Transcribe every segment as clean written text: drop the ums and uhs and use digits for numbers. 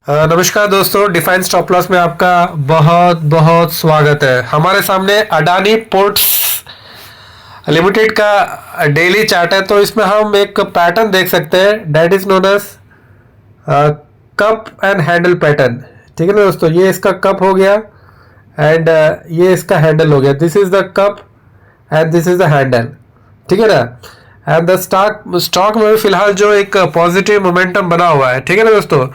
नमस्कार दोस्तों, define stop loss में आपका बहुत बहुत स्वागत है। हमारे सामने अडानी पोर्ट्स लिमिटेड का डेली चार्ट है। तो इसमें हम एक पैटर्न देख सकते हैं, that is known as cup and handle pattern. ठीक है ना दोस्तों, ये इसका कप हो गया एंड ये इसका हैंडल हो गया। This is the cup and this is the handle. ठीक है ना। एंड द स्टॉक में फिलहाल जो एक पॉजिटिव मोमेंटम बना हुआ है, ठीक है ना दोस्तों,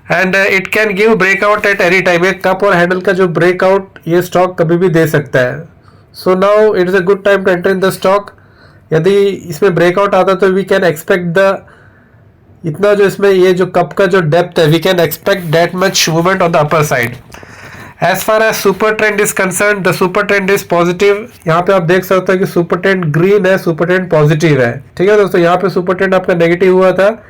and it can give breakout at any time. एक कप और हैंडल का जो ब्रेकआउट ये स्टॉक कभी भी दे सकता है। So now it is a good time to enter in the stock. यदि इसमें ब्रेकआउट आता तो वी कैन एक्सपेक्ट द इतना जो इसमें ये जो कप का जो डेप्थ है, we can expect that much movement on the upper side. As far as super trend is concern, the super trend is positive. यहाँ पे आप देख सकते हो कि सुपर ट्रेंड ग्रीन है, सुपर ट्रेंड पॉजिटिव है। ठीक है दोस्तों, यहाँ पे सुपर ट्रेंड आपका नेगेटिव हुआ था।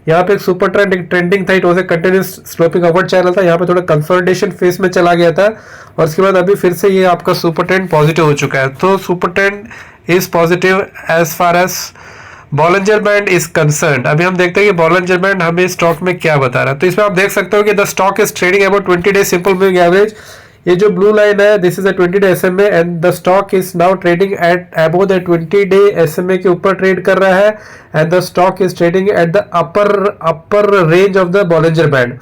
यहाँ पे एक सुपर ट्रेंड एक ट्रेंडिंग था, it was a continuous sloping upward channel था। यहाँ पे थोड़ा कंसोलिडेशन फेज में चला गया था और उसके बाद अभी फिर से ये आपका सुपर ट्रेंड पॉजिटिव हो चुका है। तो super trend is positive as far as Bollinger band is concern. अभी हम देखते हैं कि बॉलिंजर बैंड हमें स्टॉक में क्या बता रहा है। तो इसमें आप देख सकते हो कि the stock is trading about 20 day simple moving average. ये जो ब्लू लाइन है, this is a 20 day SMA and the stock is now trading at above the 20 day SMA के ऊपर ट्रेड कर रहा है and the stock is trading at the upper range of the Bollinger band,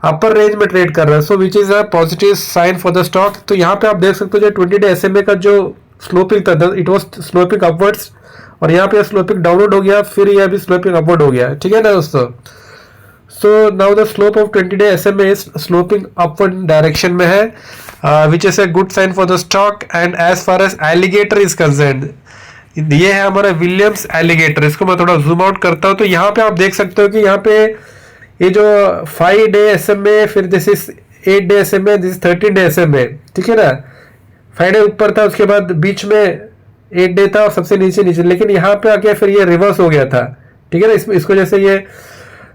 upper range में trade कर रहा है। So which is a positive sign for the stock. तो यहाँ पे आप देख सकते हो जो 20 डे SMA का जो स्लोपिंग था, इट वॉज स्लोपिंग अपवर्ड्स और यहाँ पे स्लोपिंग डाउनवर्ड हो गया, फिर ये अभी स्लोपिंग अपवर्ड हो गया। ठीक है ना दोस्तों। So now the slope of 20 day SMA is sloping upward direction में है, which is a good sign for the stock. And as far as alligator is concerned, ये है हमारा विलियम्स एलिगेटर। इसको मैं थोड़ा जूम आउट करता हूँ तो यहाँ पे आप देख सकते हो कि यहाँ पे ये जो 5 डे SMA, फिर this is 8 day SMA, this is 13 day SMA। ठीक है ना। 5 डे ऊपर था, उसके बाद बीच में 8 डे था और सबसे नीचे नीचे, लेकिन यहाँ पे आके फिर ये रिवर्स हो गया था। ठीक है ना। इसको जैसे ये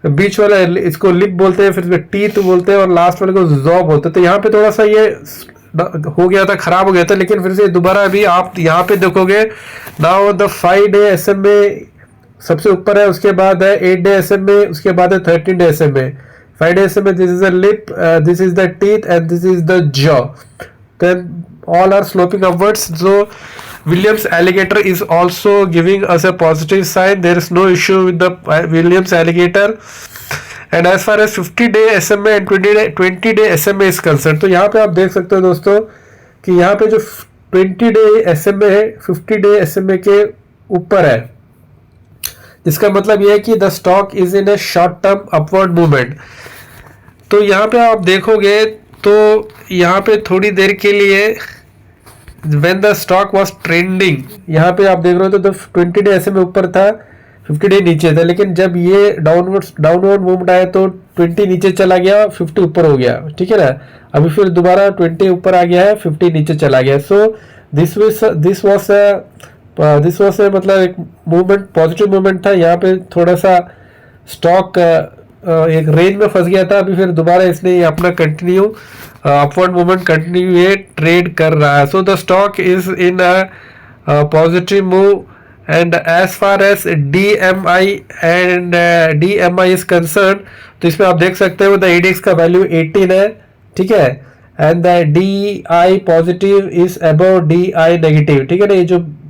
बीच वाला इसको लिप बोलते हैं, फिर टीथ बोलते हैं और लास्ट वाले को जॉ बोलते हैं। तो यहाँ पे थोड़ा सा ये हो गया था, खराब हो गया था, लेकिन फिर से दोबारा अभी आप यहाँ पे देखोगे नाउ द 5 डे SMA सबसे ऊपर है, उसके बाद है 8 डे SMA, उसके बाद है 13 day SMA। 5 day SMA, this is the lip, this is the teeth and this is the jaw. Then all are sloping upwards. So Williams alligator is also giving us a positive sign. There is no issue with the Williams alligator. And as far as 50 day SMA and 20 day SMA is concerned, तो यहाँ पे आप देख सकते हो दोस्तों कि यहाँ पे जो 20 डे SMA है 50 डे SMA के ऊपर है, जिसका मतलब ये है कि the stock is in A short term upward movement. तो यहाँ पे आप देखोगे तो यहाँ पे थोड़ी देर के लिए when the stock was trending, यहाँ पे आप देख रहे हो तो 20 डे SMA ऊपर था, 50 डे नीचे था, लेकिन जब ये डाउनवर्ड मूवमेंट आया तो 20 नीचे चला गया, 50 ऊपर हो गया। ठीक है ना। अभी फिर दोबारा 20 ऊपर आ गया है, 50 नीचे चला गया। सो दिस वाज मतलब एक मूवमेंट, पॉजिटिव मूवमेंट था। यहाँ पे थोड़ा सा स्टॉक एक रेंज में फंस गया था, अभी फिर दोबारा इसने अपना कंटिन्यू अपवर्ड मूवमेंट कंटिन्यू ये ट्रेड कर रहा है। So the stock is in a positive move. And as far as DMI is concern, तो इसमें आप देख सकते हो द इंडेक्स का वैल्यू 18 है। ठीक है। And the DI positive is above DI negative. ठीक है ना।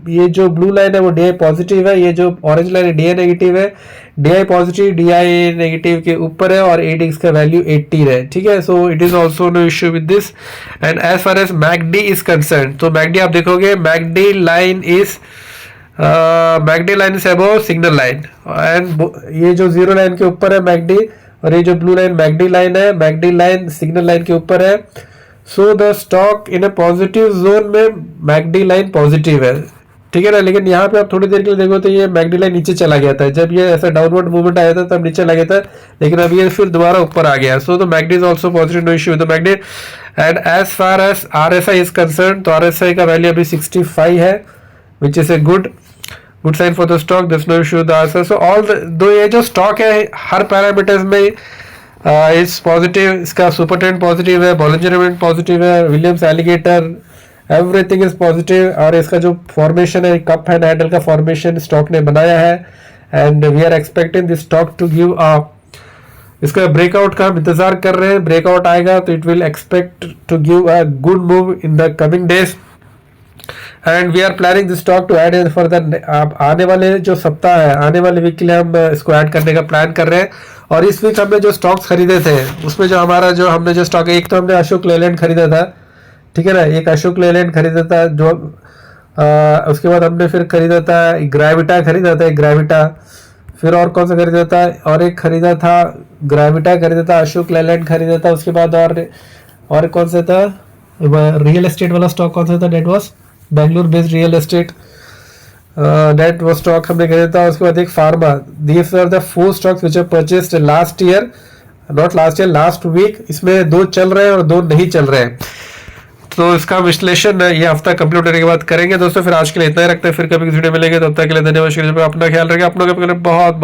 ये जो ब्लू लाइन है वो DI पॉजिटिव है, ये जो ऑरेंज लाइन है DI नेगेटिव है। DI पॉजिटिव DI नेगेटिव के ऊपर है और इंडेक्स का वैल्यू 18 है। ठीक है। So it is also no issue with this. And as far as MACD is concern, तो MACD आप देखोगे MACD line is above signal line, and ये जो जीरो लाइन के ऊपर है MACD और ये जो ब्लू लाइन MACD लाइन है, MACD लाइन सिग्नल लाइन के ऊपर है। So the stock in a positive zone में MACD लाइन पॉजिटिव है। ठीक है ना। लेकिन यहाँ पे आप थोड़ी देर के लिए देखो तो ये MACD लाइन नीचे चला गया था, जब ये ऐसा डाउनवर्ड मूवमेंट आया था तब नीचे चला गया था, लेकिन अब ये फिर दोबारा ऊपर आ गया। So the MACD is also positive, no issue with the MACD। And as far as RSI is concern, तो RSI का वैल्यू अभी 65 है, which is a good sign for the stock. This no issue with RSI। So although ये जो stock है हर parameters में is positive. इसका सुपर ट्रेंड पॉजिटिव है, बॉलिंजर बैंड पॉजिटिव है, Williams alligator everything is positive. और इसका जो फॉर्मेशन है कप एंड हैंडल का फॉर्मेशन स्टॉक ने बनाया है and we are expecting this stock to give a इसका ब्रेकआउट का हम इंतजार कर रहे हैं। ब्रेकआउट आएगा तो it will expect to give a good move in the coming days and we are planning this stock to add for the आने वाले जो सप्ताह है, आने वाले वीक के लिए हम इसको ऐड करने का प्लान कर रहे हैं। और इस वीक हमने जो स्टॉक्स खरीदे थे उसमें जो हमारा जो हमने जो स्टॉक, एक तो हमने अशोक लेलैंड खरीदा था, ठीक है ना, एक अशोक लेलैंड खरीदा था जो उसके बाद हमने फिर खरीदा था ग्रेविटा, खरीदा था एक ग्रेविटा, फिर और कौन सा खरीदा था, और एक खरीदा था ग्रेविटा खरीदा था, अशोक लेलैंड खरीदा था, उसके बाद और कौन सा था रियल एस्टेट वाला स्टॉक, कौन सा था, that was Bangalore based real estate, that वो स्टॉक हमने खरीदा था। उसके बाद एक pharma. These are the 4 stocks which are purchased last year, not last year, last week. इसमें 2 चल रहे हैं और 2 नहीं चल रहे हैं, तो इसका विश्लेषण ये हफ्ता कंप्लीट होने के बाद करेंगे। दोस्तों फिर आज के लिए इतना ही रखते हैं, फिर कभी किसी वीडियो मिलेंगे, तब तक के लिए धन्यवाद। अपना ख्याल रखें, आप लोगों के बहुत